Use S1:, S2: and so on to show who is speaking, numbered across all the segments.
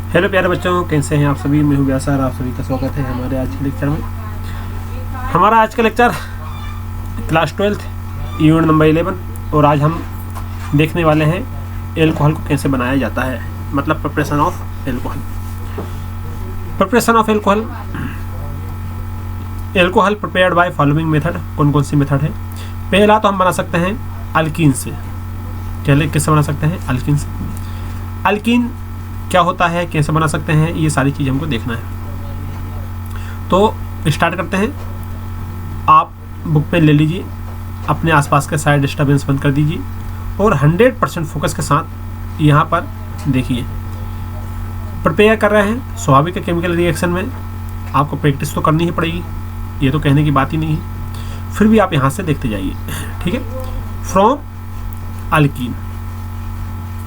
S1: Hello प्यारे बच्चों, कैसे हैं आप सभी। मैं हूं व्यासर, आप सभी का स्वागत है हमारे आज के लेक्चर में। हमारा आज का लेक्चर क्लास 12 यूनिट नंबर 11 और आज हम देखने वाले हैं एल्कोहल को कैसे बनाया जाता है, मतलब preparation of alcohol. Preparation of alcohol, alcohol prepared by following method. कौन कौन सी मेथड है? पहला तो हम बना सकते हैं अल्कीन से। पहले किससे बना सकते हैं? अल्कीन से। अल्कीन क्या होता है, कैसे बना सकते हैं, ये सारी चीज़ हमको देखना है। तो स्टार्ट करते हैं। आप बुक पे ले लीजिए, अपने आसपास के साइड डिस्टर्बेंस बंद कर दीजिए और 100% फोकस के साथ यहाँ पर देखिए। प्रिपेयर कर रहे हैं स्वाभाविक केमिकल रिएक्शन में, आपको प्रैक्टिस तो करनी ही पड़ेगी, ये तो कहने की बात ही नहीं है। फिर भी आप यहाँ से देखते जाइए, ठीक है। फ्रॉम अल्कीन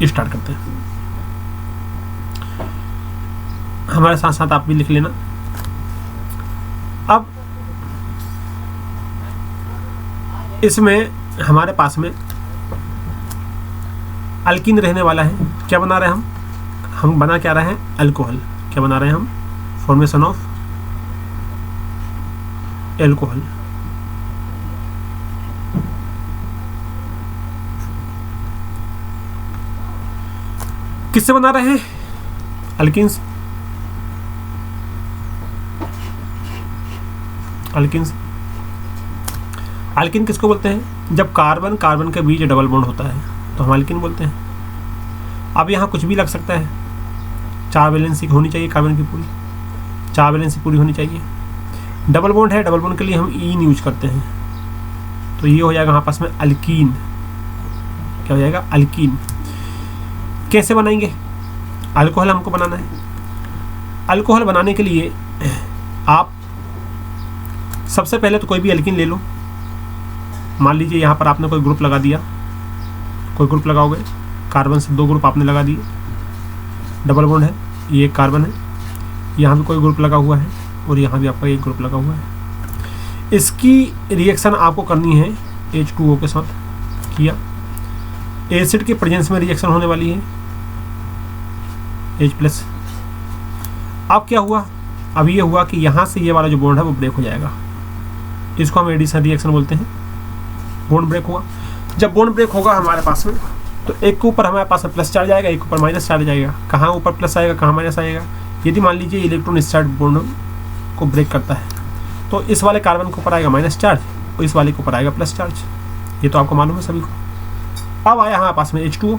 S1: स्टार्ट करते हैं। हमारे साथ साथ आप भी लिख लेना। अब इसमें हमारे पास में अल्कीन रहने वाला है। क्या बना रहे हैं हम बना क्या रहे हैं? अल्कोहल। क्या बना रहे हैं हम? Formation of alcohol. किससे बना रहे हैं? अल्कीन से। अल्कीन किसको बोलते हैं? जब कार्बन कार्बन के बीच डबल बॉन्ड होता है तो हम अल्कीन बोलते हैं। अब यहाँ कुछ भी लग सकता है, 4 वैलेंसी होनी चाहिए कार्बन की पूरी, 4 वैलेंसी पूरी होनी चाहिए। डबल बॉन्ड है, डबल बॉन्ड के लिए हम ईन यूज करते हैं, तो ये हो जाएगा हमारे पास में अल्कीन। क्या हो जाएगा? अल्कीन। कैसे बनाएंगे? अल्कोहल हमको बनाना है। अल्कोहल बनाने के लिए आप सबसे पहले तो कोई भी अल्कीन ले लो। मान लीजिए यहाँ पर आपने कोई ग्रुप लगा दिया, कोई ग्रुप लगाओगे, कार्बन से 2 ग्रुप आपने लगा दिए, डबल बॉन्ड है, ये एक कार्बन है, यहाँ भी कोई ग्रुप लगा हुआ है और यहाँ भी आपका एक ग्रुप लगा हुआ है। इसकी रिएक्शन आपको करनी है H2O के साथ। किया, एसिड के प्रेजेंस में रिएक्शन होने वाली है H+। अब क्या हुआ? अब ये हुआ कि यहाँ से ये वाला जो बॉन्ड है वो ब्रेक हो जाएगा, इसको हम एडिशन रिएक्शन बोलते हैं। बॉन्ड ब्रेक हुआ। जब बॉन्ड ब्रेक होगा हमारे पास में, तो एक के ऊपर हमारे पास में प्लस चार्ज आएगा, एक ऊपर माइनस चार्ज आएगा। कहाँ ऊपर प्लस आएगा, कहाँ माइनस आएगा? यदि मान लीजिए इलेक्ट्रॉन इस साइड बॉन्ड को ब्रेक करता है तो इस वाले कार्बन के ऊपर आएगा माइनस चार्ज और इस वाले के ऊपर आएगा प्लस चार्ज। ये तो आपको मालूम है सभी को। अब आया हमारे पास में H2O।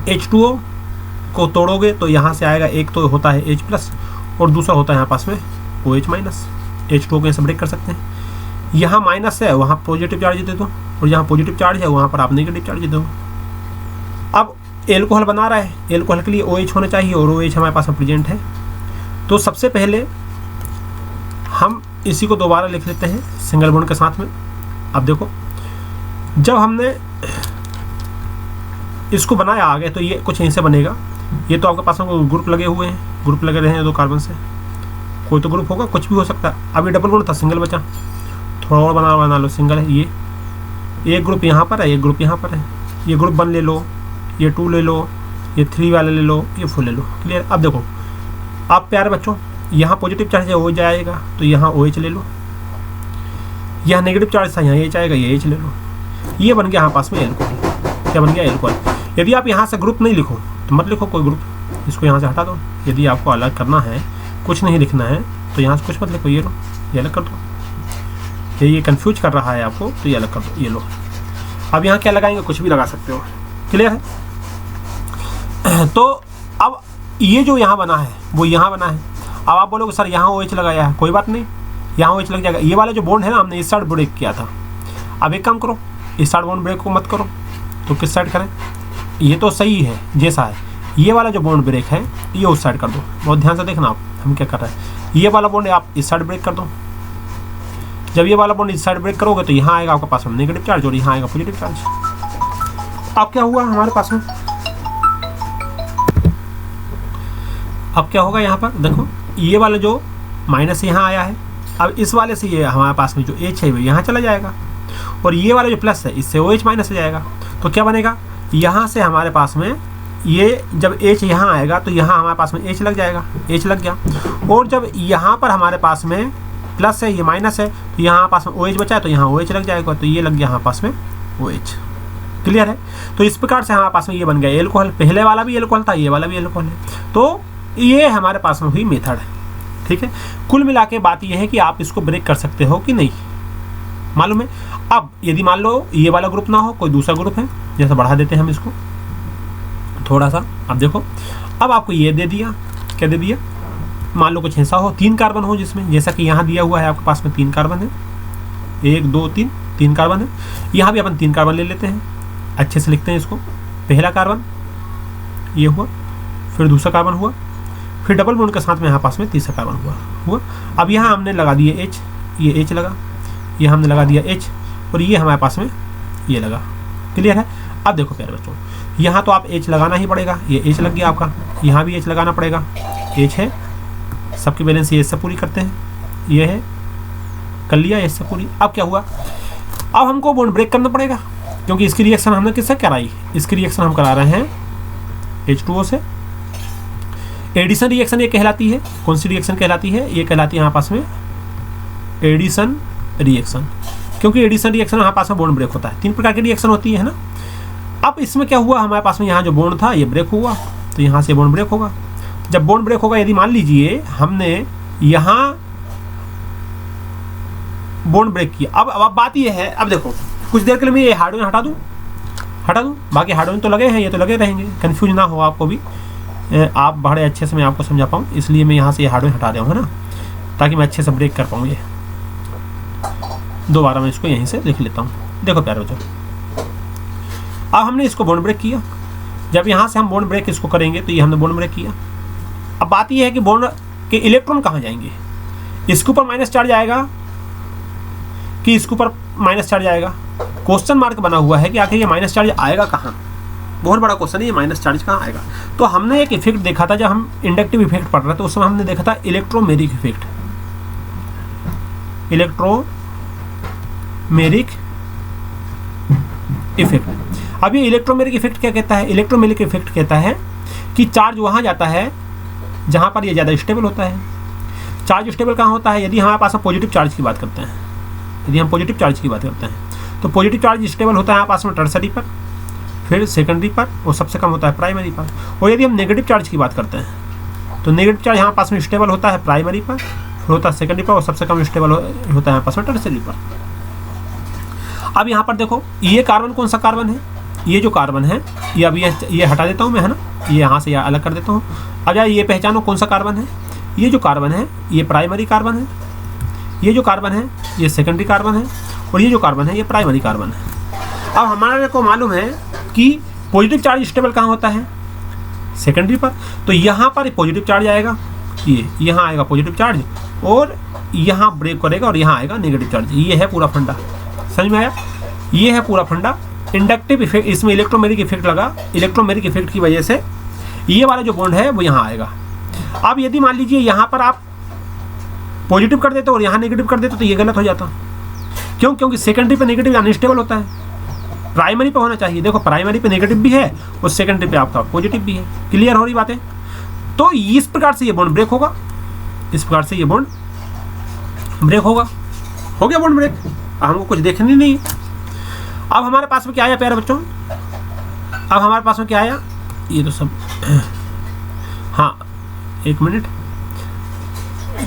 S1: H2O को तोड़ोगे तो यहाँ से आएगा, एक तो होता है H+ और दूसरा होता है यहाँ पास में OH-। H2O को ऐसे ब्रेक कर सकते हैं। यहाँ माइनस है, वहाँ पॉजिटिव चार्ज दे दो, और यहाँ पॉजिटिव चार्ज है वहाँ पर आप नेगेटिव चार्ज दे दो। अब एल्कोहल बना रहा है, एल्कोहल के लिए OH होना चाहिए और OH हमारे पास में प्रेजेंट है। तो सबसे पहले हम इसी को दोबारा लिख लेते हैं सिंगल बॉन्ड के साथ में। अब देखो, जब हमने इसको बनाया आगे तो ये कुछ ऐसे बनेगा। ये तो आपके पास में ग्रुप लगे हुए हैं, ग्रुप लगे रहे हैं 2 कार्बन से, कोई तो ग्रुप होगा, कुछ भी हो सकता है। अब ये डबल बॉन्ड था, सिंगल बचा, थोड़ा और बना लो, सिंगल है। ये एक ग्रुप यहाँ पर है, एक ग्रुप यहाँ पर है। ये ग्रुप 1 ले लो, ये 2 ले लो, ये 3 वाले ले लो, ये 4 ले लो। क्लियर? अब देखो, आप प्यारे बच्चों, यहाँ पॉजिटिव चार्ज है OH जाएगा तो यहाँ OH ले लो, यहाँ नेगेटिव चार्ज था यहाँ H आएगा, ये H ले लो। ये बन गया यहाँ पास में एल्कोहल। क्या बन गया? एल्कोहल। यदि आप यहाँ से ग्रुप नहीं लिखो तो मत लिखो कोई ग्रुप, इसको यहाँ से हटा दो। यदि आपको अलग करना है, कुछ नहीं लिखना है, तो यहाँ से कुछ मत लिखो, ये लो, ये अलग कर दो। ये कंफ्यूज कर रहा है आपको तो ये अलग कर दो, ये लो। अब यहाँ क्या लगाएंगे? कुछ भी लगा सकते हो। क्लियर है? तो अब ये जो यहाँ बना है वो यहाँ बना है। अब आप बोलोगे सर यहाँ OH लगाया है, कोई बात नहीं, यहाँ OH लग जाएगा। ये वाला जो बॉन्ड है ना, हमने इस साइड ब्रेक किया था। अब एक काम करो, इस साइड बॉन्ड ब्रेक को मत करो, तो किस साइड करें? ये तो सही है जैसा है, ये वाला जो बॉन्ड ब्रेक है ये उस साइड कर दो। बहुत ध्यान से देखना आप हम क्या कर रहे हैं। ये वाला बॉन्ड आप इस साइड ब्रेक कर दो। जब ये वाला बॉन्ड इस साइड ब्रेक करोगे तो यहाँ आएगा आपके पास में नेगेटिव चार्ज और यहाँ आएगा पॉजिटिव चार्ज। अब क्या हुआ हमारे पास में? अब क्या होगा यहाँ पर? देखो, ये वाला जो माइनस यहाँ आया है, अब इस वाले से ये हमारे पास में जो H है वो यहाँ चला जाएगा और ये वाला जो प्लस है इससे OH माइनस हो जाएगा। तो क्या बनेगा? यहाँ से हमारे पास में ये जब H यहाँ आएगा तो यहाँ हमारे पास में H लग जाएगा, H लग गया। और जब यहाँ पर हमारे पास में प्लस है, ये माइनस है, तो यहाँ पास में OH बचा है तो यहाँ OH लग जाएगा, तो ये लग गया यहाँ पास में OH। क्लियर है? तो इस प्रकार से हमारे पास में ये बन गया एल्कोहल। पहले वाला भी एल्कोहल था, ये वाला भी एल्कोहल है। तो ये हमारे पास में हुई मेथड है। ठीक है, कुल मिला के बात ये है कि आप इसको ब्रेक कर सकते हो कि नहीं, मालूम है। अब यदि मान लो ये वाला ग्रुप ना हो, कोई दूसरा ग्रुप है, जैसे बढ़ा देते हैं हम इसको थोड़ा सा। अब देखो, अब आपको ये दे दिया, क्या दे दिया, मान लो कुछ ऐसा हो 3 कार्बन हो जिसमें, जैसा कि यहाँ दिया हुआ है आपके पास में 3 कार्बन है, 1 2 3, 3 कार्बन है। यहाँ भी अपन 3 कार्बन ले लेते हैं, अच्छे से लिखते हैं इसको। पहला कार्बन ये हुआ, फिर दूसरा कार्बन हुआ, फिर डबल बॉन्ड के साथ में यहाँ पास में तीसरा कार्बन हुआ। अब यहाँ हमने लगा दिए H, ये H लगा, ये हमने लगा दिया H, और ये हमारे पास में ये लगा। क्लियर है? अब देखो प्यारे बच्चों, यहाँ तो आप H लगाना ही पड़ेगा, ये H लग गया आपका, यहाँ भी H लगाना पड़ेगा, H है, सबकी बैलेंस ये H से पूरी करते हैं, ये है, कर लिया H से पूरी। अब क्या हुआ, अब हमको बॉन्ड ब्रेक करना पड़ेगा, क्योंकि इसकी रिएक्शन हमने किससे कराई, इसकी रिएक्शन हम करा रहे हैं H2O से। एडिशन रिएक्शन ये कहलाती है, कौन सी रिएक्शन कहलाती है, ये कहलाती है यहाँ पास में एडिशन रिएक्शन, क्योंकि एडिशन रिएक्शन यहाँ पास में बॉन्ड ब्रेक होता है। 3 प्रकार की रिएक्शन होती है ना। अब इसमें क्या हुआ, हमारे पास में यहाँ जो बॉन्ड था ये ब्रेक हुआ, तो यहाँ से बॉन्ड ब्रेक होगा। जब बॉन्ड ब्रेक होगा, यदि मान लीजिए हमने यहाँ बॉन्ड ब्रेक किया, अब बात ये है, अब देखो कुछ देर के लिए मैं ये हार्डवेयर हटा दूँ, बाकी हार्डवेयर तो लगे हैं, ये तो लगे रहेंगे, कन्फ्यूज ना हो आपको भी, आप बड़े अच्छे से मैं आपको समझा पाऊँ, इसलिए मैं यहाँ से ये हार्डवेयर हटा रहा हूँ, है ना, ताकि मैं अच्छे से ब्रेक कर पाऊँ। ये दोबारा मैं इसको यहीं से लिख लेता हूँ। देखो प्यारे बच्चों, अब हमने इसको बॉन्ड ब्रेक किया, जब यहाँ से हम बॉन्ड ब्रेक इसको करेंगे तो ये हमने बॉन्ड ब्रेक किया। अब बात ये है कि बॉन्ड के इलेक्ट्रॉन कहाँ जाएंगे, इसके ऊपर माइनस चार्ज आएगा कि इसके ऊपर माइनस चार्ज आएगा, क्वेश्चन मार्क बना हुआ है कि आखिर ये माइनस चार्ज आएगा कहाँ। बहुत बड़ा क्वेश्चन है, ये माइनस चार्ज कहाँ आएगा। तो हमने एक इफेक्ट देखा था, जब हम इंडक्टिव इफेक्ट पढ़ रहे थे उस समय हमने देखा था इलेक्ट्रोमेरिक इफेक्ट, इलेक्ट्रोमेरिक इफेक्ट। अब ये इलेक्ट्रोमेरिक इफेक्ट क्या कहता है, इलेक्ट्रोमेरिक इफेक्ट कहता है कि चार्ज वहाँ जाता है जहाँ पर ये ज़्यादा स्टेबल होता है। चार्ज स्टेबल कहाँ होता है, यदि हमारे पास पॉजिटिव चार्ज की बात करते हैं, यदि हम पॉजिटिव चार्ज की बात करते हैं तो पॉजिटिव चार्ज स्टेबल होता है हमारे पास में टर्सरी पर, फिर सेकेंडरी पर, और सबसे कम होता है प्राइमरी पर। और यदि हम नेगेटिव चार्ज की बात करते हैं तो नेगेटिव चार्ज यहाँ पास में स्टेबल होता है प्राइमरी पर, फिर होता है सेकेंडरी पर, और सबसे कम स्टेबल होता है यहाँ पास में टर्सरी पर। अब यहाँ पर देखो, ये कार्बन कौन सा कार्बन है, ये जो कार्बन है ये अभी ये हटा देता हूँ मैं, है ना, ये यहाँ से अलग कर देता हूँ। अब यार ये पहचानो कौन सा कार्बन है, ये जो कार्बन है ये प्राइमरी कार्बन है, ये जो कार्बन है ये सेकेंडरी कार्बन है, और ये जो कार्बन है ये प्राइमरी कार्बन है। अब हमारे को मालूम है कि पॉजिटिव चार्ज स्टेबल कहाँ होता है, सेकेंडरी पर, तो यहाँ पर पॉजिटिव चार्ज आएगा, ये यहाँ आएगा पॉजिटिव चार्ज, और यहाँ ब्रेक करेगा और यहाँ आएगा नेगेटिव चार्ज। ये है पूरा फंडा, समझ में आया, ये है पूरा फंडा। इंडक्टिव इफेक्ट, इसमें इलेक्ट्रोमेरिक इफेक्ट लगा, इलेक्ट्रोमेरिक इफेक्ट की वजह से ये वाला जो बॉन्ड है वो यहाँ आएगा। अब यदि मान लीजिए यहाँ पर आप पॉजिटिव कर देते और यहाँ नेगेटिव कर देते तो ये गलत हो जाता। क्यों, क्योंकि सेकेंडरी पे नेगेटिव अनस्टेबल होता है, प्राइमरी पे होना चाहिए। देखो प्राइमरी पे नेगेटिव भी है और सेकेंडरी पे आपका पॉजिटिव भी है। क्लियर हो रही बातें। तो इस प्रकार से ये बॉन्ड ब्रेक होगा, इस प्रकार से ये बॉन्ड ब्रेक होगा। हो गया बॉन्ड ब्रेक, हमको कुछ देखनी नहीं है। अब हमारे पास में क्या आया प्यारे बच्चों, अब हमारे पास में क्या आया, ये तो सब, हाँ एक मिनट,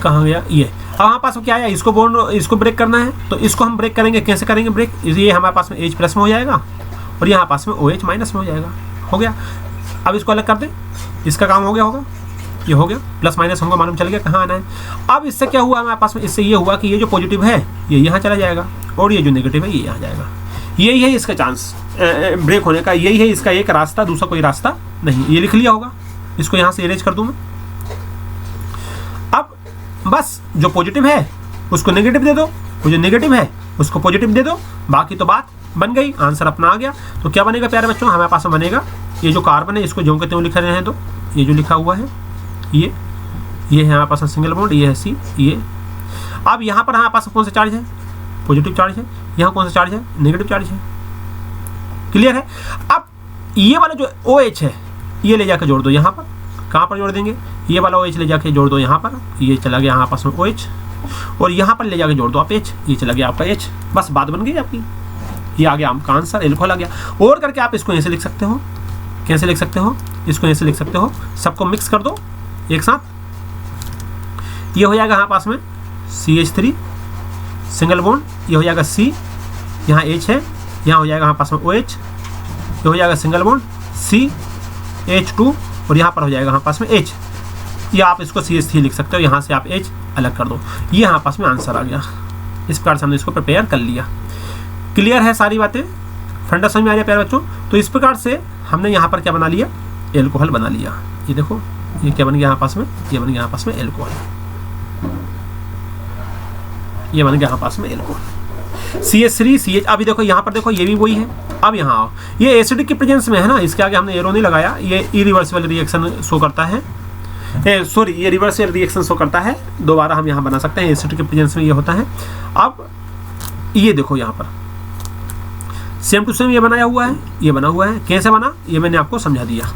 S1: कहाँ गया ये। अब हमारे पास में क्या आया, इसको बॉन्ड, इसको ब्रेक करना है, तो इसको हम ब्रेक करेंगे। कैसे करेंगे ब्रेक, ये हमारे पास में H प्लस में हो जाएगा और यहाँ पास में OH माइनस में हो जाएगा। हो गया, अब इसको अलग कर दें, इसका काम हो गया होगा, ये हो गया। प्लस माइनस हमको मालूम चल गया कहाँ आना है। अब इससे क्या हुआ हमारे पास में, इससे ये हुआ कि ये जो पॉजिटिव है ये यहाँ चला जाएगा और ये जो नेगेटिव है ये यहाँ जाएगा। यही है इसका चांस ब्रेक होने का, यही है इसका एक रास्ता, दूसरा कोई रास्ता नहीं। ये लिख लिया होगा, इसको यहाँ से इरेज कर दूँ मैं। अब बस जो पॉजिटिव है उसको नेगेटिव दे दो, वो जो नेगेटिव है उसको पॉजिटिव दे दो, बाकी तो बात बन गई, आंसर अपना आ गया। तो क्या बनेगा प्यारे बच्चों, हमारे पास में बनेगा ये जो कार्बन है, इसको जो कहते हैं लिख रहे हैं, तो ये जो लिखा हुआ है ये है हमारे पास सिंगल बॉन्ड, ये है सी, ये। अब यहाँ पर हमारे पास कौन सा चार्ज है, पॉजिटिव चार्ज है। यहाँ कौन सा चार्ज है, नेगेटिव चार्ज है। क्लियर है। अब ये वाला जो OH है, ये ले जाकर जोड़ दो यहाँ पर, कहाँ पर जोड़ देंगे, ये वाला OH ले जाके जोड़ दो यहाँ पर, ये चला गया यहाँ आपस में OH, और यहाँ पर ले जाके जोड़ दो आप H, ये चला गया आपका H, बस बात बन गई आपकी, ये आ गया आपका आंसर, एल्कोहल आ गया। और करके आप इसको ऐसे लिख सकते हो, कैसे लिख सकते हो, इसको ऐसे लिख सकते हो, सबको मिक्स कर दो एक साथ, ये हो जाएगा यहाँ पास में CH3 सिंगल बॉन्ड, ये हो जाएगा C, यहाँ H है, यहाँ हो जाएगा यहाँ पास में OH, ये हो जाएगा सिंगल बॉन्ड CH2, और यहाँ पर हो जाएगा यहाँ पास में H, या आप इसको CH3 लिख सकते हो, यहाँ से आप H अलग कर दो, ये यहाँ पास में आंसर आ गया। इस प्रकार से हमने इसको प्रिपेयर कर लिया। क्लियर है सारी बातें, फंडा समझ में आ रहा है प्यारे बच्चों। तो इस प्रकार से हमने यहाँ पर क्या बना लिया, एल्कोहल बना लिया। ये देखो ये क्या बन गया यहाँ पास में, ये बन गया यहाँ पास में एल्कोहल, ये बन गया यहाँ पास में एल्कोहल CH3 CH। अभी देखो यहाँ पर देखो ये भी वही है। अब यहाँ आओ, ये एसिडिक के प्रेजेंस में है ना, इसके आगे हमने एरो नहीं लगाया, ये इरिवर्सिबल रिएक्शन शो करता है, सॉरी ये रिवर्सिबल रिएक्शन शो करता है, दोबारा हम यहाँ बना सकते हैं, एसिडिक के प्रेजेंस में ये होता है। अब ये देखो यहाँ पर सेम टू सेम ये बनाया हुआ है, ये बना हुआ है, कैसे बना ये मैंने आपको समझा दिया।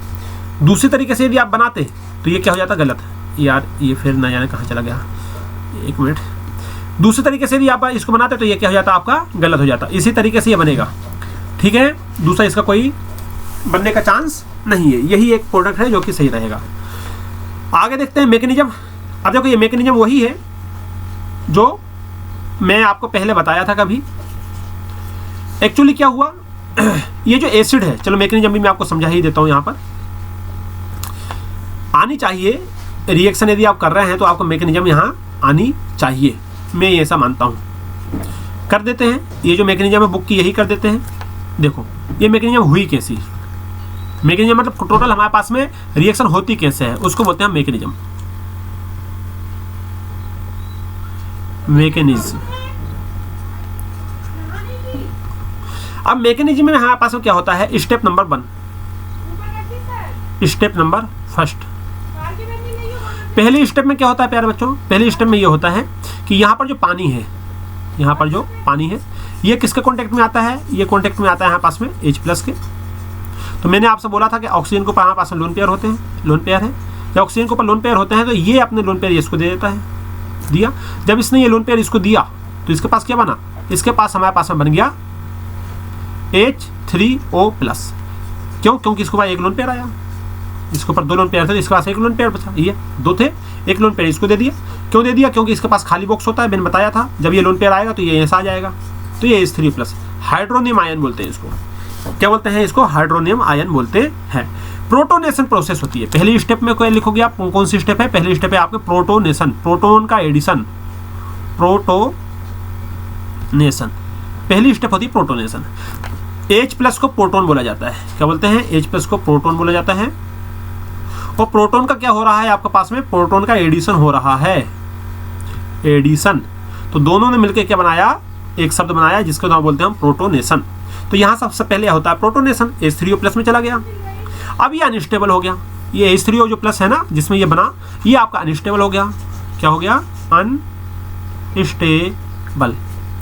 S1: दूसरी तरीके से यदि आप बनाते तो ये क्या हो जाता, गलत यार, ये फिर न जाने कहाँ चला गया, एक मिनट। दूसरे तरीके से भी आप इसको बनाते तो ये क्या हो जाता, आपका गलत हो जाता। इसी तरीके से ये बनेगा, ठीक है, दूसरा इसका कोई बनने का चांस नहीं है, यही एक प्रोडक्ट है जो कि सही रहेगा। आगे देखते हैं मैकेनिज्म। अब देखो ये मैकेनिज्म वही है जो मैं आपको पहले बताया था कभी। एक्चुअली क्या हुआ ये जो एसिड है, चलो मैकेनिज्म भी मैं आपको समझा ही देता हूँ। यहाँ पर आनी चाहिए रिएक्शन, यदि आप कर रहे हैं तो आपको मैकेनिज्म यहाँ आनी चाहिए, मैं ये ऐसा मानता हूँ। कर देते हैं, ये जो मैकेनिज्म है बुक की यही कर देते हैं। देखो ये मैकेनिज्म हुई कैसी, मैकेनिज्म मतलब टोटल हमारे पास में रिएक्शन होती कैसे है, उसको बोलते हैं मैकेनिज्म। मैकेनिज्म, अब मैकेनिज्म में हमारे पास में क्या होता है, step number 1, step number first. पहले स्टेप में क्या होता है प्यारे बच्चों, पहले स्टेप में ये होता है कि यहाँ पर जो पानी है, यहाँ पर जो पानी है ये किसके कांटेक्ट में आता है, ये कांटेक्ट में आता है यहाँ पास में H+ के। तो मैंने आपसे बोला था कि ऑक्सीजन के ऊपर यहाँ पास में लोन पेयर होते हैं, लोन पेयर है, जब ऑक्सीजन के ऊपर लोन पेयर होते हैं तो ये अपने लोन पेयर इसको दे देता है, दिया। जब इसने ये लोन पेयर इसको दिया तो इसके पास क्या बना, इसके पास हमारे पास में बन गया H3O+। क्यों, क्योंकि इसके पास एक लोन पेयर आया, इसके ऊपर 2 लोन पेयर थे, इसके पास एक लोन पेयर बचा, ये 2 थे, एक लोन पेयर इसको दे दिया। क्यों दे दिया, क्योंकि इसके पास खाली बॉक्स होता है, मैंने बताया था, जब ये लोन पेयर आएगा तो ये ऐसा आ जाएगा, तो ये H3+। हाइड्रोनियम आयन बोलते हैं इसको, क्या बोलते हैं इसको, हाइड्रोनियम आयन बोलते हैं। प्रोटोनेशन प्रोसेस होती है। पहली स्टेप में कोई लिखोगे आप, कौन सी स्टेप है, पहली स्टेप है आपके प्रोटोनेशन, प्रोटोन का एडिशन, प्रोटोनेशन पहली स्टेप होती है प्रोटोनेशन। H+ को प्रोटोन बोला जाता है, क्या बोलते हैं, H+ को प्रोटोन बोला जाता है। और प्रोटोन का क्या हो रहा है आपके पास में, प्रोटोन का एडिशन हो रहा है, एडिशन। तो दोनों ने मिलकर क्या बनाया, एक शब्द बनाया जिसको नाम बोलते हैं हम प्रोटोनेशन। तो यहाँ सबसे पहले होता है प्रोटोनेशन, H3O+ में चला गया। अब ये अनस्टेबल हो गया, ये H3O जो प्लस है ना जिसमें ये बना, ये आपका अनस्टेबल हो गया। क्या हो गया, अनस्टेबल।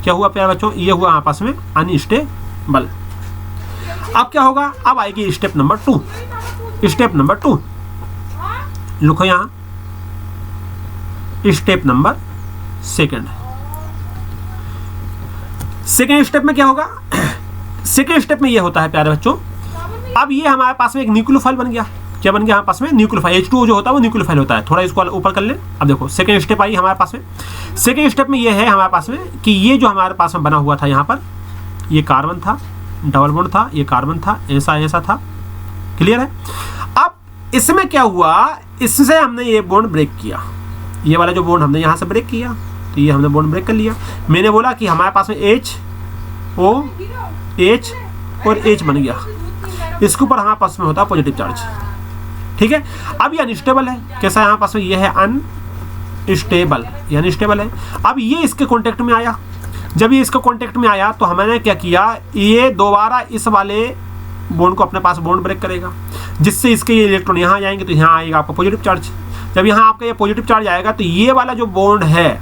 S1: क्या हुआ प्यारे बच्चों, ये हुआ आपस में अनस्टेबल। अब क्या होगा, अब आएगी स्टेप नंबर 2। स्टेप नंबर 2 लिखो यहाँ, step number second. Second step में क्या होगा, सेकंड स्टेप में ये होता है प्यारे बच्चों, अब ये हमारे पास में एक न्यूक्लियोफाइल बन गया। क्या बन गया हमारे पास में, न्यूक्लियोफाइल। H2O जो होता है वो न्यूक्लियोफाइल होता है। थोड़ा इसको ऊपर कर ले। अब देखो सेकंड स्टेप आई हमारे पास में। सेकंड स्टेप में ये है हमारे पास में कि ये जो हमारे पास में बना हुआ था, यहाँ पर ये कार्बन था, डबल बॉन्ड था, ये कार्बन था, ऐसा ऐसा था। क्लियर है। अब इसमें क्या हुआ, इससे हमने ये बॉन्ड ब्रेक किया, ये वाला जो बॉन्ड हमने यहाँ से ब्रेक किया, तो ये हमने बॉन्ड ब्रेक कर लिया। मैंने बोला कि हमारे पास में H और H बन गया, इसके ऊपर हमारे पास में होता है पॉजिटिव चार्ज। ठीक है। अब ये अनस्टेबल है, कैसा है हमारे पास में, ये है अनस्टेबल, ये अनस्टेबल है। अब ये इसके कांटेक्ट में आया, जब ये इसके कांटेक्ट में आया तो हमने क्या किया, ये दोबारा इस वाले बॉन्ड को अपने पास बॉन्ड ब्रेक करेगा, जिससे इसके ये इलेक्ट्रॉन यहाँ जाएंगे, तो यहाँ आएगा आपका पॉजिटिव चार्ज। जब यहाँ आपका ये पॉजिटिव चार्ज आएगा तो ये वाला जो बॉन्ड है,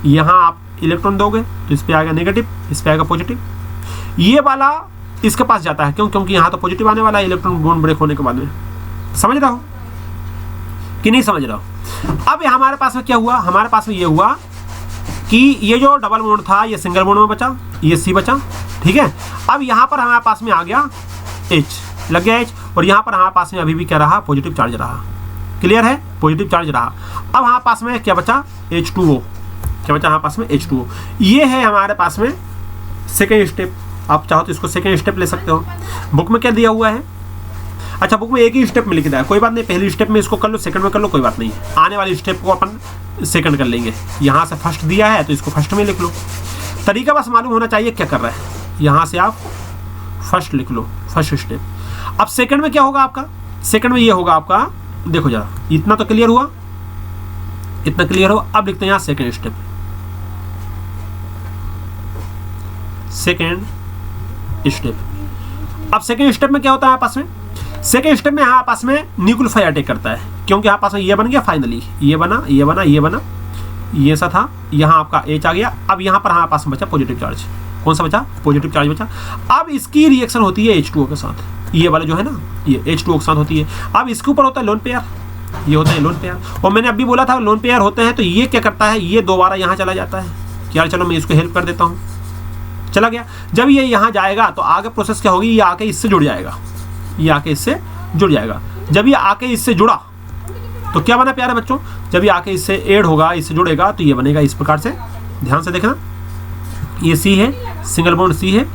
S1: यहाँ आप इलेक्ट्रॉन दोगे तो इस पर आएगा नेगेटिव, इस पर आएगा पॉजिटिव। ये वाला इसके पास जाता है, क्यों, क्योंकि यहाँ तो पॉजिटिव आने वाला है इलेक्ट्रॉन बॉन्ड ब्रेक होने के बाद में। समझ रहा हो कि नहीं समझ रहा हो? अब हमारे पास में क्या हुआ, हमारे पास में ये हुआ कि ये जो डबल बॉन्ड था ये सिंगल बॉन्ड में बचा, ये C बचा, ठीक है। अब यहाँ पर हमारे पास में आ गया H, लग गया H, और यहाँ पर हमारे पास में अभी भी क्या रहा, पॉजिटिव चार्ज रहा। क्लियर है, पॉजिटिव चार्ज रहा। अब हमारे पास में क्या बचा, H2O, क्या बचा हमारे पास में, H2O। ये है हमारे पास में सेकेंड स्टेप। आप चाहो तो इसको सेकेंड स्टेप ले सकते हो। बुक में क्या दिया हुआ है, अच्छा बुक में एक ही स्टेप में लिख दिया है, कोई बात नहीं, पहली स्टेप में इसको कर लो, सेकंड में कर लो, कोई बात नहीं, आने वाली स्टेप को अपन सेकंड कर लेंगे। यहाँ से फर्स्ट दिया है तो इसको फर्स्ट में लिख लो। तरीका बस मालूम होना चाहिए क्या कर रहा है। यहाँ से आप फर्स्ट लिख लो, फर्स्ट स्टेप। अब सेकंड में क्या होगा आपका, सेकंड में ये होगा आपका, देखो जरा, इतना तो क्लियर हुआ, इतना क्लियर हो। अब लिखते हैं यहाँ सेकंड स्टेप, सेकंड स्टेप। अब सेकंड स्टेप में क्या होता है आपस में, सेकंड स्टेप में यहाँ आपस में न्यूक्लियोफाइल अटैक करता है, क्योंकि यहाँ पास में ये बन गया, फाइनली ये बना, ये बना, ये बना, ये सा था, यहाँ आपका H आ गया। अब यहाँ पर हमारे पास में बचा पॉजिटिव चार्ज, कौन सा बचा, पॉजिटिव चार्ज बचा। अब इसकी रिएक्शन होती है H2O के साथ, ये वाला जो है ना, ये H2O के साथ होती है। अब इसके ऊपर होता है लोन पेयर, ये होता है लोन पेयर। और मैंने अभी बोला था लोन पेयर होते हैं, तो ये क्या करता है, ये दोबारा यहाँ चला जाता है। यार चलो मैं इसको हेल्प कर देता हूँ, चला गया। जब ये यहाँ जाएगा तो आगे प्रोसेस क्या होगी, ये आके इससे जुड़ जाएगा, ये आके इससे जुड़ जाएगा। जब ये आके इससे जुड़ा तो क्या बना प्यारे बच्चों, जब ये आके इससे ऐड होगा, इससे जुड़ेगा, तो ये बनेगा इस प्रकार से। ध्यान से देखना, ये C है, सिंगल बॉन्ड C है,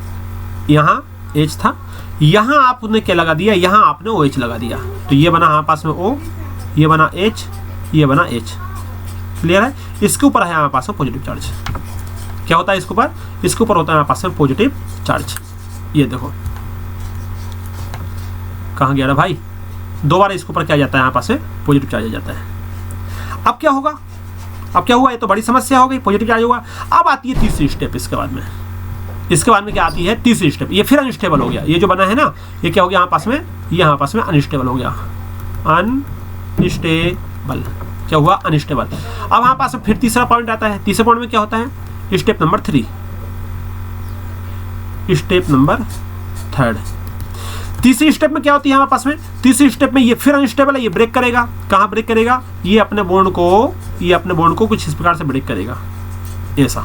S1: यहाँ H था, यहाँ आपने क्या लगा दिया, यहाँ आपने OH लगा दिया, तो ये बना हमारे पास में O, ये बना H, ये बना H। क्लियर है। इसके ऊपर है हमारे पास में पॉजिटिव चार्ज। क्या होता है इसके ऊपर, इसके ऊपर होता है हमारे पास में पॉजिटिव चार्ज। ये देखो कहाँ गया भाई, दोबारा इसके ऊपर क्या जाता है, यहाँ पास में पॉजिटिव चार्ज आ जाता है। अब क्या होगा, अब क्या हुआ, ये तो बड़ी समस्या हो गई, पॉजिटिव चार्ज होगा। अब आती है तीसरी स्टेप, इसके बाद में, इसके बाद में क्या आती है, तीसरी स्टेप। ये फिर अनस्टेबल हो गया, ये जो बना है ना, ये क्या हो गया यहाँ पास में, ये यहाँ पास में अनस्टेबल हो गया, अनस्टेबल। क्या हुआ, अनस्टेबल। अब यहाँ पास में फिर तीसरा पॉइंट आता है। तीसरे पॉइंट में क्या होता है, स्टेप नंबर 3, स्टेप नंबर 3। तीसरी स्टेप में क्या होती है हमारे पास में, तीसरी स्टेप में ये फिर अनस्टेबल है, ये ब्रेक करेगा। कहाँ ब्रेक करेगा, ये अपने बॉन्ड को, ये अपने बॉन्ड को कुछ इस प्रकार से ब्रेक करेगा, ऐसा।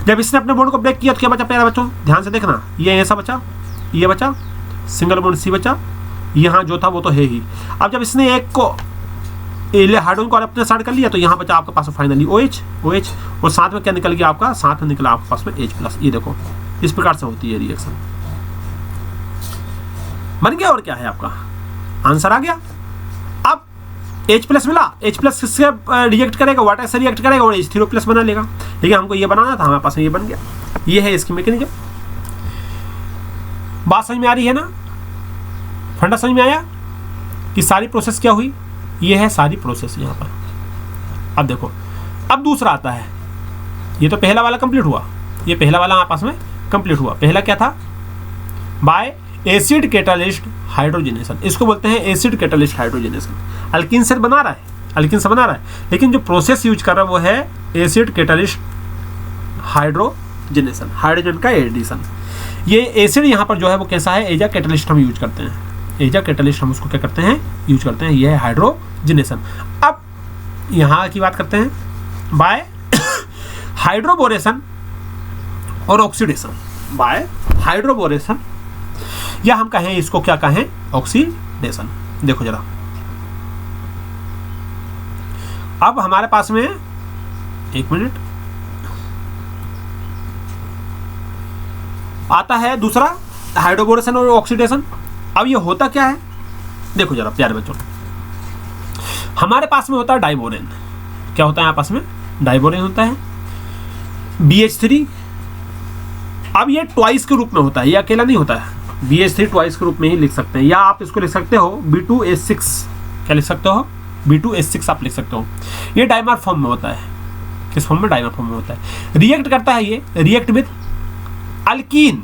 S1: जब इसने अपने बॉन्ड को ब्रेक किया तो क्या बचा प्यारे बच्चों, ध्यान से देखना, ये ऐसा बचा, ये बचा, सिंगल बॉन्ड C बचा, यहाँ जो था वो तो है ही। अब जब इसने एक को हाइड्रोजन को अपने साइड कर लिया, तो यहाँ बचा आपके पास फाइनली OH, OH, और साथ में क्या निकल गया आपका, साथ में निकला आपके पास में H+। ये देखो इस प्रकार से होती है रिएक्शन, बन गया। और क्या है आपका आंसर आ गया। अब H+ मिला, H+ किससे रिएक्ट करेगा, वाटर से रिएक्ट करेगा और H3O+ बना लेगा। ठीक है, हमको ये बनाना था, हमारे पास में ये बन गया। ये है इसकी मैकेनिज्म। बात समझ में आ रही है ना, फंडा समझ में आया कि सारी प्रोसेस क्या हुई। ये है सारी प्रोसेस यहाँ पर। अब देखो, अब दूसरा आता है। ये तो पहला वाला कंप्लीट हुआ, ये पहला वाला हमारे पास में कंप्लीट हुआ। पहला क्या था, बाय एसिड कैटालिस्ट हाइड्रोजनेशन, इसको बोलते हैं एसिड कैटालिस्ट हाइड्रोजनेशन। अल्कीन से बना रहा है, अल्कीन से बना रहा है, लेकिन जो प्रोसेस यूज कर रहा है वो है एसिड कैटालिस्ट हाइड्रोजनेशन, हाइड्रोजन का एडिशन। ये एसिड यहाँ पर जो है वो कैसा है, एजा कैटालिस्ट हम यूज करते हैं, एजा कैटालिस्ट हम उसको क्या करते हैं, यूज करते हैं। ये है हाइड्रोजनेशन। अब यहाँ की बात करते हैं, बाय हाइड्रोबोरेशन और ऑक्सीडेशन, बाय हाइड्रोबोरेशन, या हम कहें इसको क्या कहें, ऑक्सीडेशन। देखो जरा, अब हमारे पास में, एक मिनट, आता है दूसरा हाइड्रोबोरेशन और ऑक्सीडेशन। अब ये होता क्या है, देखो जरा प्यारे बच्चों, हमारे पास में होता है डाइबोरेन। क्या होता है आपस में, डाइबोरेन होता है, BH3। अब ये ट्वाइस के रूप में होता है, ये अकेला नहीं होता है, BH3 ट्वाइस के रूप में ही लिख सकते हैं, या आप इसको लिख सकते हो B2H6। क्या लिख सकते हो, B2H6 आप लिख सकते हो। ये डाइमर फॉर्म में होता है, किस फॉर्म में, डाइमर फॉर्म में होता है। रिएक्ट करता है ये, रिएक्ट विद अल्कीन,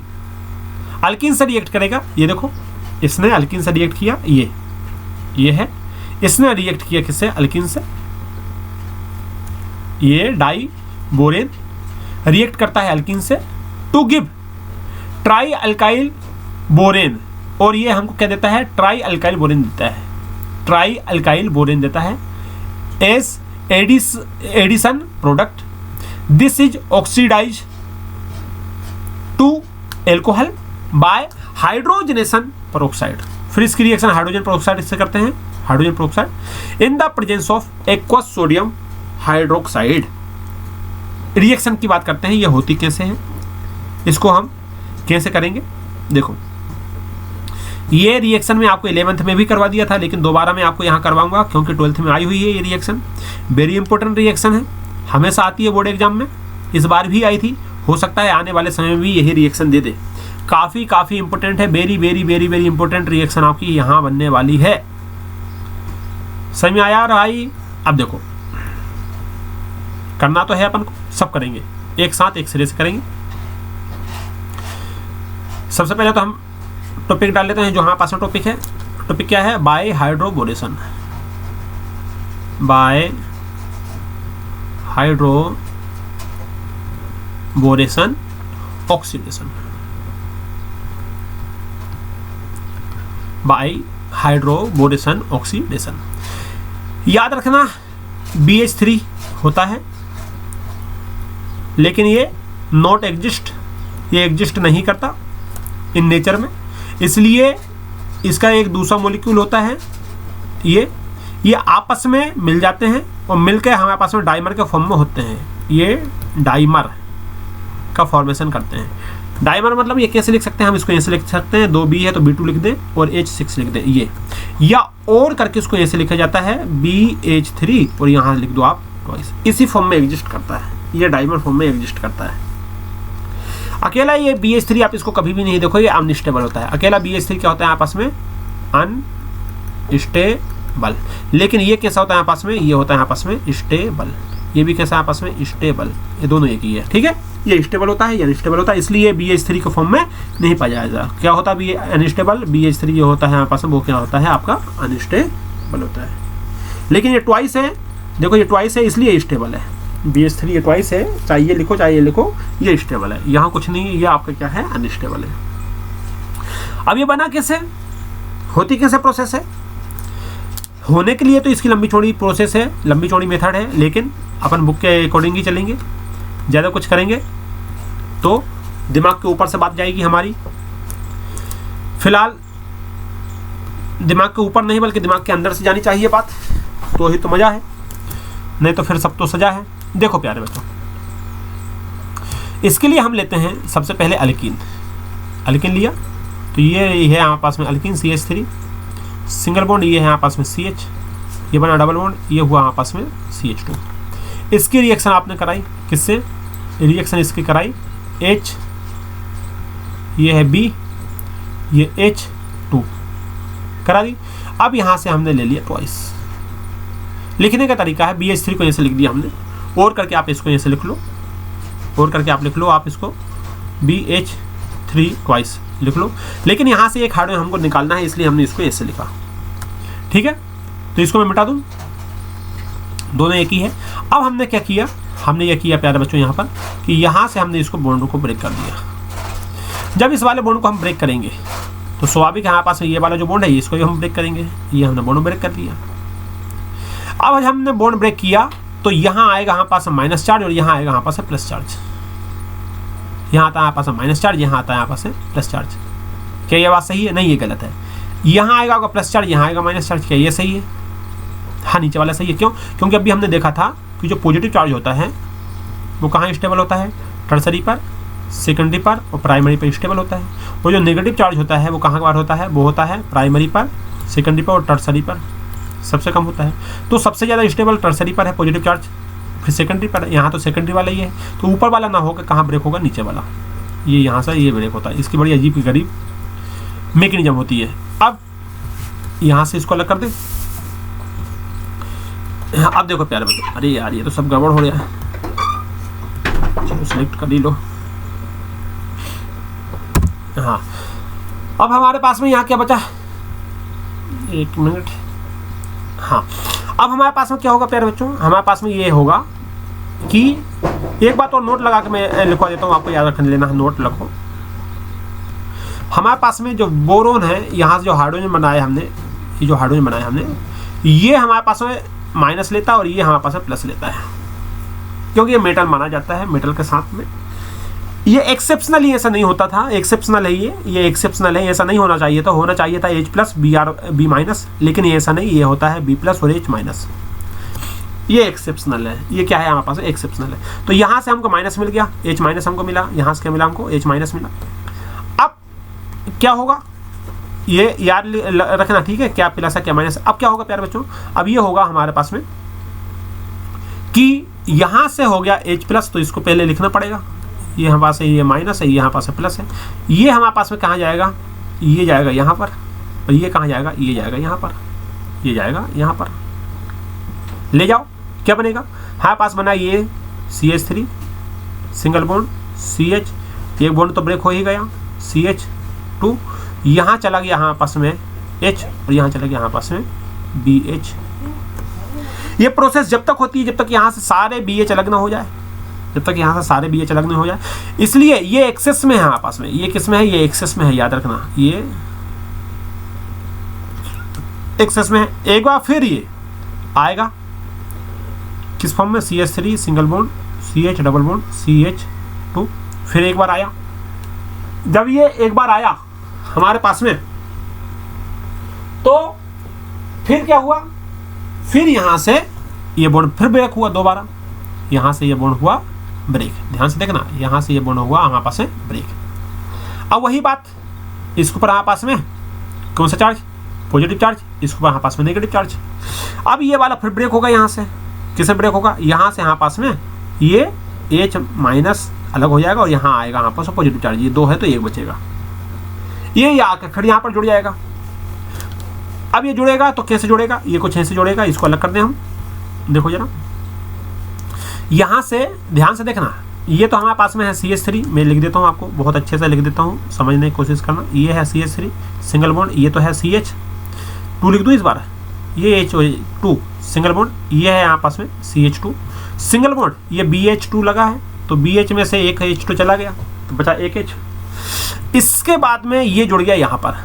S1: अल्कीन से रिएक्ट करेगा। ये देखो, इसने अल्कीन से रिएक्ट किया, ये है, इसने रिएक्ट किया किससे, अल्कीन से। ये डाइबोरेन रिएक्ट करता है अल्कीन से to give trialkyl borane, और ये हमको क्या देता है, ट्राई अल्काइल बोरेन देता है। ट्राई अल्काइल बोरेन देता है as addition product. This is oxidize to alcohol by hydrogenation peroxide. फिर इसकी रिएक्शन हाइड्रोजन पेरोक्साइड इससे करते हैं, hydrogen peroxide in the presence of aqueous sodium hydroxide. Reaction की बात करते हैं, ये होती कैसे है, इसको हम कैसे करेंगे। देखो ये रिएक्शन में आपको 11th में भी करवा दिया था, लेकिन दोबारा मैं आपको यहाँ करवाऊंगा क्योंकि 12th में आई हुई है ये रिएक्शन। वेरी इंपॉर्टेंट रिएक्शन है, हमेशा आती है बोर्ड एग्जाम में, इस बार भी आई थी, हो सकता है आने वाले समय में भी यही रिएक्शन दे दे। काफ़ी इंपॉर्टेंट है, very very very very important reaction आपकी यहाँ बनने वाली है। समझ में आया भाई। अब देखो करना तो है अपन को, सब करेंगे एक साथ एक सिरे से करेंगे। सबसे पहले तो हम टॉपिक डाल लेते हैं, जो हमारे पास में टॉपिक है। टॉपिक क्या है, by hydroboration, by hydroboration oxidation, by hydroboration oxidation. याद रखना BH3 होता है, लेकिन ये नॉट एग्जिस्ट, ये एग्जिस्ट नहीं करता इन नेचर में, इसलिए इसका एक दूसरा मॉलिक्यूल होता है, ये आपस में मिल जाते हैं और मिलकर हमारे पास में डाइमर के फॉर्म में होते हैं। ये डाइमर का फॉर्मेशन करते हैं। डाइमर मतलब ये कैसे लिख सकते हैं, हम इसको ऐसे लिख सकते हैं, 2B है तो B2 लिख दें और H6 लिख दें ये, या और करके इसको ऐसे लिखा जाता है BH3 और यहाँ लिख दो आप ट्वाइस। इसी फॉर्म में एग्जिस्ट करता है, ये डाइमर फॉर्म में एग्जिस्ट करता है। अकेला ये BH3 आप इसको कभी भी नहीं देखो, ये अनस्टेबल होता है। अकेला BH3 क्या होता है आपस में, अनस्टेबल। लेकिन ये कैसा होता है आपस में, ये होता है आपस में स्टेबल। ये भी कैसा आपस में, स्टेबल। ये दोनों एक ही है, ठीक है। ये स्टेबल होता है, ये अनस्टेबल होता है, इसलिए BH3 के फॉर्म में नहीं पाया जाएगा। क्या होता है अनस्टेबल, BH3 जो होता है आपस में वो क्या होता है आपका अनस्टेबल होता है। लेकिन ये ट्वाइस है, देखो ये ट्वाइस है इसलिए स्टेबल है। BH3 ये ट्वाइस है, चाहे ये लिखो चाहे ये लिखो, ये स्टेबल है। यहाँ कुछ नहीं है, ये आपका क्या है अनस्टेबल है। अब ये बना कैसे, होती कैसे प्रोसेस है, होने के लिए तो इसकी लंबी चौड़ी प्रोसेस है, लंबी चौड़ी मेथड है, लेकिन अपन बुक के अकॉर्डिंग ही चलेंगे। ज़्यादा कुछ करेंगे तो दिमाग के ऊपर से बात जाएगी हमारी। फिलहाल दिमाग के ऊपर नहीं बल्कि दिमाग के अंदर से जानी चाहिए बात, तो ही तो मज़ा है, नहीं तो फिर सब तो सजा है। देखो प्यारे बच्चों, इसके लिए हम लेते हैं सबसे पहले अल्कीन। अल्कीन लिया तो ये है हमारे पास में अल्कीन CH3, सिंगल बॉन्ड ये है हमारे पास में CH, ये बना डबल बॉन्ड, ये हुआ हमारे पास में CH2। इसकी रिएक्शन आपने कराई किससे, रिएक्शन इसकी कराई H, ये है B, ये H2 करा दी। अब यहाँ से हमने ले लिया ट्वाइस। लिखने का तरीका है BH3 को ऐसे लिख दिया हमने, और करके आप इसको ऐसे लिख लो, और करके आप लिख लो, आप इसको BH3 ट्वाइस लिख लो। लेकिन यहाँ से एक हाइड्रोजन हमको निकालना है, इसलिए हमने इसको ऐसे लिखा, ठीक है। तो इसको मैं मिटा दूँ, दोनों एक ही है। अब हमने क्या किया, हमने ये किया प्यारे बच्चों यहाँ पर कि यहाँ से हमने इसको बॉन्ड को ब्रेक कर दिया। जब इस वाले बॉन्ड को हम ब्रेक करेंगे तो स्वाभाविक हमारे पास ये वाला जो बॉन्ड है इसको भी हम ब्रेक करेंगे। ये हमने बॉन्ड ब्रेक कर दिया। अब हमने बॉन्ड ब्रेक किया तो यहाँ आएगा हमारे पास माइनस चार्ज और यहाँ आएगा हमारे पास प्लस चार्ज। यहाँ आता है हमारे पास माइनस चार्ज, यहाँ आता है हमारे पास प्लस चार्ज। क्या ये बात सही है? नहीं, ये गलत है। यहाँ आएगा आपका प्लस चार्ज, यहाँ आएगा माइनस चार्ज। क्या ये सही है? हाँ, नीचे वाला सही है। क्यों? क्योंकि अभी हमने देखा था कि जो पॉजिटिव चार्ज होता है वो कहाँ स्टेबल होता है? टर्सरी पर, सेकेंडरी पर और प्राइमरी पर स्टेबल होता है। और जो नेगेटिव चार्ज होता है वो कहाँ पर होता है? वो होता है प्राइमरी पर, सेकेंडरी पर और टर्सरी पर सबसे कम होता है। तो सबसे ज़्यादा स्टेबल टर्सरी पर है पॉजिटिव चार्ज, फिर सेकेंडरी पर। यहाँ तो सेकेंडरी वाला ही है, तो ऊपर वाला ना होकर कहाँ ब्रेक होगा? नीचे वाला। ये यहाँ से ये ब्रेक होता है। इसकी बड़ी अजीब की गरीब मैकेनिज्म होती है। अब यहाँ से इसको अलग कर दें। अब देखो प्यारे बच्चों, अरे यार ये तो सब गड़बड़ हो रहा है। चलो सेलेक्ट कर ही लो। हाँ, अब हमारे पास में यहाँ क्या बचा? एक मिनट। हाँ, अब हमारे पास में क्या होगा प्यारे बच्चों? हमारे पास में ये होगा कि एक बात और नोट लगा के मैं लिखवा देता हूँ, आपको याद रखने लेना है, नोट लिखो। हमारे पास में जो बोरोन है, यहाँ से जो हाइड्रोजन बनाया हमने, ये जो हाइड्रोजन बनाया हमने, ये हमारे पास में माइनस लेता है और ये हमारे पास में प्लस लेता है, क्योंकि ये मेटल माना जाता है, मेटल के साथ में। ये एक्सेप्शनली ऐसा नहीं होता था, एक्सेप्शनल है ये एक्सेप्शनल है, ऐसा नहीं होना चाहिए था, होना चाहिए था H प्लस बी माइनस, लेकिन ये ऐसा नहीं, ये होता है B प्लस और H माइनस। ये एक्सेप्शनल है, ये क्या है हमारे पास एक्सेप्शनल है। तो यहाँ से हमको माइनस मिल गया, H माइनस हमको मिला, यहाँ से क्या मिला हमको H माइनस मिला। अब क्या होगा ये याद रखना, ठीक है, क्या प्लस है क्या माइनस। अब क्या होगा प्यारे बच्चों, अब ये होगा हमारे पास में कि यहाँ से हो गया H प्लस, तो इसको पहले लिखना पड़ेगा, ये हमारे पास है, ये माइनस है, ये हमारे पास प्लस है। ये हमारे पास में कहाँ जाएगा, ये जाएगा यहाँ पर, और ये कहाँ जाएगा, ये जाएगा यहाँ पर, ये जाएगा यहाँ पर, ले जाओ। क्या बनेगा हमारे पास, बना ये CH3 सिंगल बॉन्ड CH, एक बॉन्ड तो ब्रेक हो ही गया, CH2, यहाँ चला गया हमारे पास में H, और यहाँ चला गया हमारे पास में BH। ये प्रोसेस जब तक होती है जब तक यहाँ से सारे BH अलग ना हो जाए, जब तक यहाँ से सारे BH अलग नहीं हो जाए। इसलिए ये एक्सेस में है हमारे पास में, ये किस में है, ये एक्सेस में है, याद रखना ये एक्सेस में है। एक बार फिर ये आएगा किस फॉर्म में, CH3 single bond CH double bond CH2, फिर एक बार आया। जब ये एक बार आया हमारे पास में, तो फिर क्या हुआ, फिर यहाँ से ये बॉन्ड फिर ब्रेक हुआ दोबारा, यहाँ से ये बॉन्ड हुआ ब्रेक, ध्यान से देखना, यहाँ से ये बॉन्ड हुआ हमारे पास में ब्रेक। अब वही बात, इसके ऊपर हमारे पास में कौन सा चार्ज, पॉजिटिव चार्ज, इसके ऊपर हमारे पास में नेगेटिव चार्ज। अब ये वाला फिर ब्रेक होगा, यहाँ से किससे ब्रेक होगा, यहाँ से हमारे पास में ये H माइनस अलग हो जाएगा और यहाँ आएगा हमारे पास पॉजिटिव चार्ज, ये दो है तो एक बचेगा, ये आकर फिर यहाँ पर जुड़ जाएगा। अब ये जुड़ेगा तो कैसे जुड़ेगा, ये कुछ ऐसे जुड़ेगा, इसको अलग कर दें हम, देखो जरा यहाँ से ध्यान से देखना, ये तो हमारे पास में है CH3, मैं लिख देता हूँ आपको, बहुत अच्छे से लिख देता हूँ, समझने की कोशिश करना। ये है CH3 सिंगल बॉन्ड, ये तो है CH2 लिख दूँ इस बार, ये H2 सिंगल बॉन्ड, ये है यहाँ पास में CH2 सिंगल बॉन्ड, ये BH2 लगा है, तो BH में से एक H2 चला गया तो बचा एक H। इसके बाद में ये जुड़ गया यहाँ पर,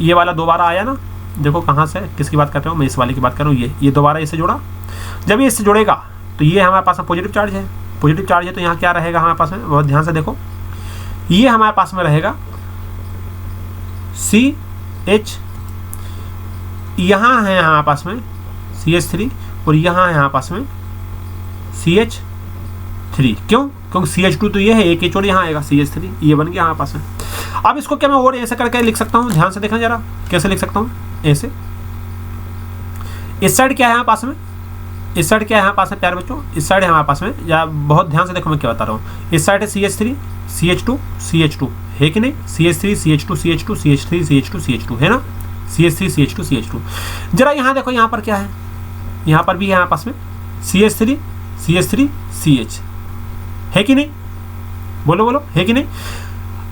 S1: ये वाला दोबारा आया ना, देखो कहाँ से किसकी बात कर रहा हूँ मैं, इस वाले की बात कर रहा हूँ, ये दोबारा इससे जुड़ा। जब ये इससे जुड़ेगा तो ये हमारे पास में पॉजिटिव चार्ज है, पॉजिटिव चार्ज है तो यहाँ क्या रहेगा हमारे पास में, बहुत ध्यान से देखो, ये हमारे पास में रहेगा CH, यहाँ है हमारे पास में CH3 और यहाँ है हमारे पास में CH3। क्यों, क्योंकि CH2 तो ये है, एक H और यहाँ आएगा CH3, ये बन गया हमारे पास में। अब इसको क्या मैं और ऐसे करके लिख सकता हूँ, ध्यान से देखना जरा, कैसे लिख सकता हूँ, ऐसे। इस साइड क्या है हमारे पास में, इस साइड क्या है हमारे पास में प्यारे बच्चों, इस साइड है हमारे पास में, या बहुत ध्यान से देखो मैं क्या बता रहा हूँ, इस साइड है CH3 CH2 CH2 है कि नहीं, CH3 CH2 CH2 CH3 CH2 CH2 है ना, CH3 CH2 CH2। जरा यहाँ देखो, यहाँ पर क्या है, यहाँ पर भी है हमारे पास में CH3 CH3 CH है कि नहीं, बोलो बोलो है कि नहीं।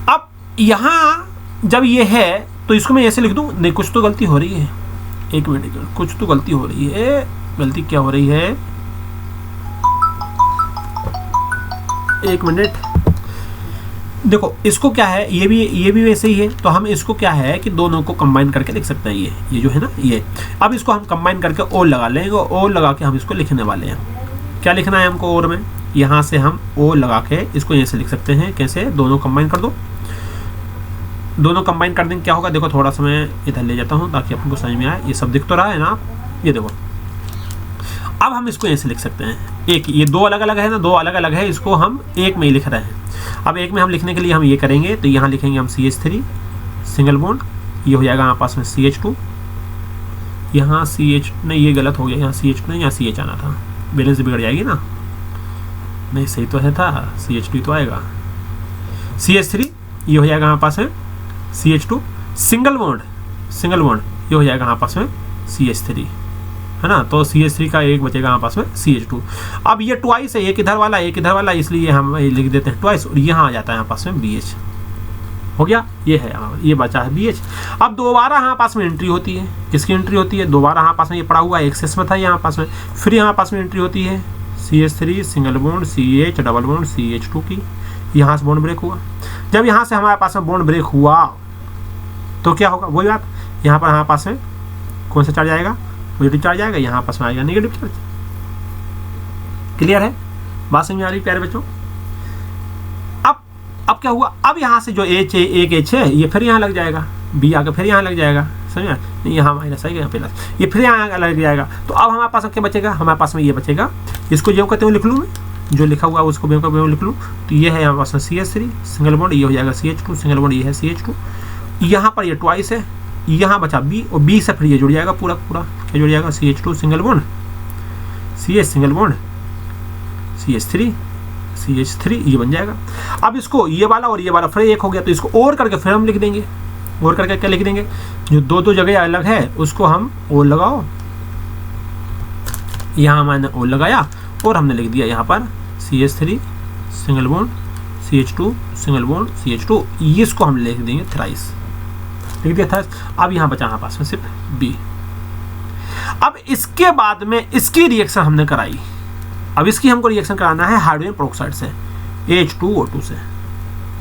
S1: अब यहाँ जब ये है तो इसको मैं ऐसे लिख दूँ, नहीं कुछ तो गलती हो रही है, एक मिनट, कुछ तो गलती हो रही है, गलती क्या हो रही है, एक मिनट, देखो इसको क्या है, ये भी वैसे ही है, तो हम इसको क्या है कि दोनों को कंबाइन करके लिख सकते हैं, ये जो है ना ये। अब इसको हम कंबाइन करके ओ लगा लेंगे, ओ लगा के हम इसको लिखने वाले हैं। क्या लिखना है हमको और में, यहाँ से हम ओ लगा के इसको ऐसे लिख सकते हैं, कैसे, दोनों कंबाइन कर दो, दोनों कंबाइन कर देंगे क्या होगा, देखो थोड़ा सा मैं इधर ले जाता हूँ ताकि आपको समझ में आए, ये सब दिख तो रहा है ना, ये देखो। अब हम इसको ऐसे लिख सकते हैं, एक, ये दो अलग अलग है ना, दो अलग अलग है, इसको हम एक में ही लिख रहे हैं। अब एक में हम लिखने के लिए हम ये करेंगे, तो यहाँ लिखेंगे हम CH3 सिंगल बॉन्ड, ये हो जाएगा हमारे पास में CH2, यहाँ CH नहीं, ये गलत हो गया, यहाँ CH2 नहीं, यहाँ CH आना था, बैलेंस बिगड़ जाएगी ना, नहीं सही तो है था, CH2 तो आएगा, CH3 ये हो जाएगा हमारे पास में CH2 सिंगल बॉन्ड, ये हो जाएगा हमारे पास में CH3 है ना, तो CH3 का एक बचेगा हमारे पास में CH2। अब ये ट्वाइस है, एक इधर वाला एक इधर वाला, इसलिए हम लिख देते हैं ट्वाइस, और यहाँ आ जाता है हमारे पास में BH, हो गया, ये है, ये बचा है BH। अब दोबारा हमारे पास में एंट्री होती है, किसकी एंट्री होती है, दोबारा हमारे पास में ये पड़ा हुआ एक्सेस में था यहाँ पास में, फिर यहाँ पास में एंट्री होती है CH3 single bond CH double bond CH2 की, यहाँ से बॉन्ड ब्रेक हुआ। जब यहाँ से हमारे पास में बॉन्ड ब्रेक हुआ तो क्या होगा, वही बात, यहाँ पर हमारे पास में कौन सा चार्ज आएगा, पॉजिटिव चार्ज आएगा, यहाँ आपस में आएगा नेगेटिव चार्ज। क्लियर है? बात समझ में आ रही प्यारे बच्चों? अब क्या हुआ, अब यहाँ से जो एच है, एक एच है, ये फिर यहाँ लग जाएगा, बी आकर फिर यहाँ लग जाएगा, समझा? यहाँ माइनस आएगा, यहाँ प्लस, ये फिर यहाँ लग जाएगा। तो अब हमारे पास क्या बचेगा, हमारे पास में ये बचेगा, इसको जो कहते हुए लिख लूँ मैं, जो लिखा हुआ है उसको बेव का बेव लिख लूँ। तो ये है यहाँ पास में CH3 सिंगल बॉन्ड, ये हो जाएगा CH2 सिंगल बॉन्ड, ये है CH2, यहाँ पर ये ट्वाइस है, यहाँ बचा B, और B से फिर ये जुड़ जाएगा पूरा पूरा, क्या जुड़ जाएगा, CH2 single bond, CH single bond, CH3 ये बन जाएगा। अब इसको ये वाला और ये वाला फिर एक हो गया, तो इसको और करके फिर हम लिख देंगे, और करके क्या लिख देंगे, जो दो जगह अलग है उसको हम और लगाओ, यहाँ मैंने और लगाया और हमने लिख दिया यहाँ पर CH3 single bond CH2 single bond CH2, इसको हम लिख देंगे थ्राइस, लिख दिया थ्राइस। अब यहाँ बचा हमारे पास में सिर्फ B। अब इसके बाद में इसकी रिएक्शन हमने कराई, अब इसकी हमको रिएक्शन कराना है हाइड्रोजन पेरोक्साइड से, H2O2 से।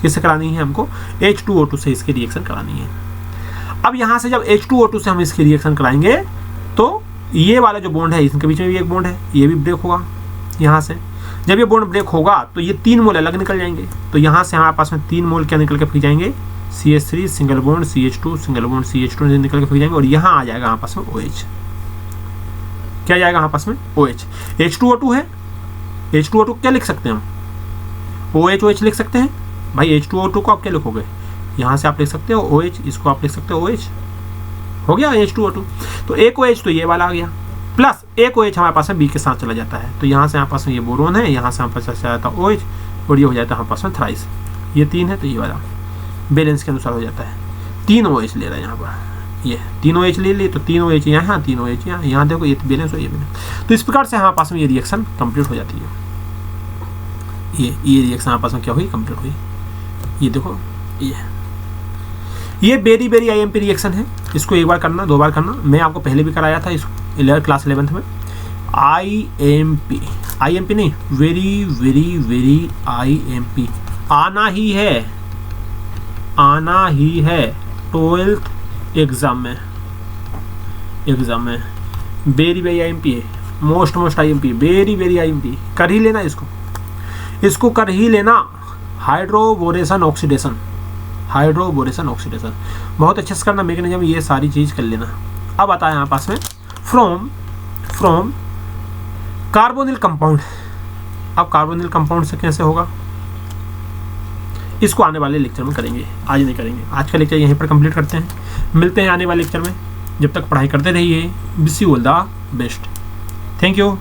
S1: किससे करानी है हमको, H2O2 से इसकी रिएक्शन करानी है। अब यहाँ से जब H2O2 से हम इसकी रिएक्शन कराएंगे तो ये वाला जो बॉन्ड है, इनके बीच में भी एक बॉन्ड है, ये भी ब्रेक होगा यहाँ से। जब ये बॉन्ड ब्रेक होगा तो ये 3 मोल अलग निकल जाएंगे, तो यहाँ से हमारे पास में 3 मोल क्या निकल के फिर जाएंगे, CH3 single bond CH2 single bond CH2 निकल के फिर जाएंगे, और यहाँ आ जाएगा हमारे पास में OH। क्या जाएगा हमारे पास में, OH। H2O2 है, H2O2 क्या लिख सकते हैं हम, OH लिख सकते हैं भाई। H2O2 को आप क्या लिखोगे, यहाँ से आप लिख सकते हो OH, इसको आप लिख सकते हो OH, हो गया H2O2। तो एक OH तो ये वाला आ गया, प्लस एक OH हमारे पास में B के साथ चला जाता है, तो यहाँ से हमारे पास में ये बोरोन है, यहाँ से हमारे पास चला जाता है OH, और ये हो जाता है हमारे पास में थ्राइस। ये 3 है तो ये वाला बैलेंस के अनुसार हो जाता है। 3 OH ले रहा है यहाँ पर, ये 3 OH ले लिए, तो 3 OH यहाँ, 3 OH यहाँ देखो, ये बैलेंस हो, ये बैलेंस। तो इस प्रकार से हमारे पास में ये रिएक्शन कंप्लीट हो जाती है। ये रिएक्शन हमारे पास में क्या हुई, कंप्लीट हुई। ये देखो, ये वेरी वेरी IMP रिएक्शन है, इसको एक बार करना, 2 बार करना। मैं आपको पहले भी कराया था इसको क्लास 11th में। IMP नहीं, वेरी वेरी वेरी IMP आना ही है 12th एग्जाम में वेरी वेरी IMP है, most IMP, very very IMP। कर ही लेना इसको कर ही लेना। हाइड्रोबोरेशन ऑक्सीडेशन बहुत अच्छे से करना, मैकेनिज्म ये सारी चीज़ कर लेना। अब आता है यहाँ पास में फ्रॉम कार्बोनिल कंपाउंड। अब कार्बोनिल कंपाउंड से कैसे होगा, इसको आने वाले लेक्चर में करेंगे, आज नहीं करेंगे। आज का लेक्चर यहीं पर कंप्लीट करते हैं, मिलते हैं आने वाले लेक्चर में। जब तक पढ़ाई करते रहिए, wish you all the best. Thank you.